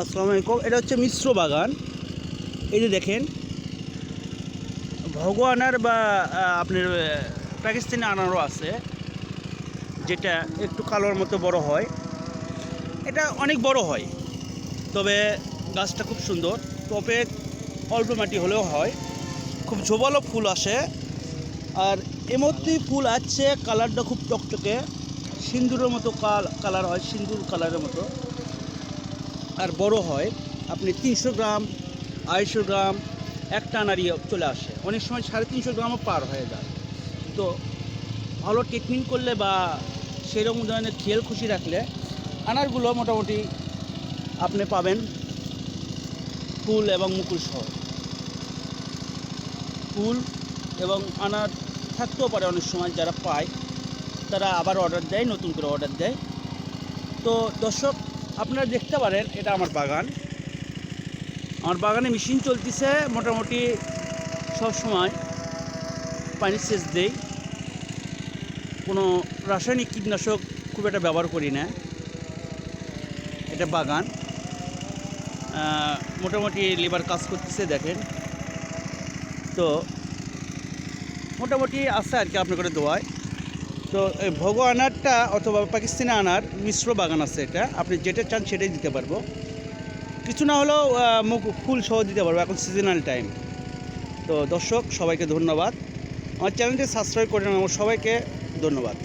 আসসালামু আলাইকুম। এটা হচ্ছে মিশ্র বাগান। এই যে দেখেন, ভগবানার বা আপনার পাকিস্তানি আনারও আছে, যেটা একটু কালোর মতো বড় হয়। এটা অনেক বড় হয়, তবে গাছটা খুব সুন্দর। টবে অল্প মাটি হলেও হয়, খুব ঝোপালো ফুল আসে। আর এর মধ্যেই ফুল আছে, কালারটা খুব টকটকে সিন্দুরের মতো কালার হয়, সিন্দুর কালারের মতো। আর বড় হয়, আপনি 300 গ্রাম 250 গ্রাম একটা আনারই চলে আসে, অনেক সময় 350 গ্রামও পার হয়ে যায়। তো ভালো ট্রিটমেন্ট করলে বা সেরকম ধরনের খেয়াল খুশি রাখলে আনারগুলো মোটামুটি আপনি পাবেন ফুল এবং মুকুল সহ। ফুল এবং আনার থাকতেও পারে, অনেক সময় যারা পায় তারা আবার অর্ডার দেয়, নতুন করে অর্ডার দেয়। তো দর্শক, আপনারা দেখতে পারেন, এটা আমার বাগান। আমার বাগানে মেশিন চলতেছে, মোটামুটি সব সময় পানি সেচ দেই, কোনো রাসায়নিক কীটনাশক খুব একটা ব্যবহার করি না। এটা বাগান মোটামুটি লেবার কাজ করতেছে দেখেন। তো মোটামুটি আছে আর কি আপনার করে দোয়ায়। তো এই ভোগ আনারটা অথবা পাকিস্তানি আনার মিশ্র বাগান আছে, এটা আপনি যেটা চান সেটাই দিতে পারবো, কিছু না হলেও মুখ ফুল সহ দিতে পারবো, এখন সিজনাল টাইম। তো দর্শক, সবাইকে ধন্যবাদ। আমার চ্যানেলটি সাবস্ক্রাইব করে নেন, আমার সবাইকে ধন্যবাদ।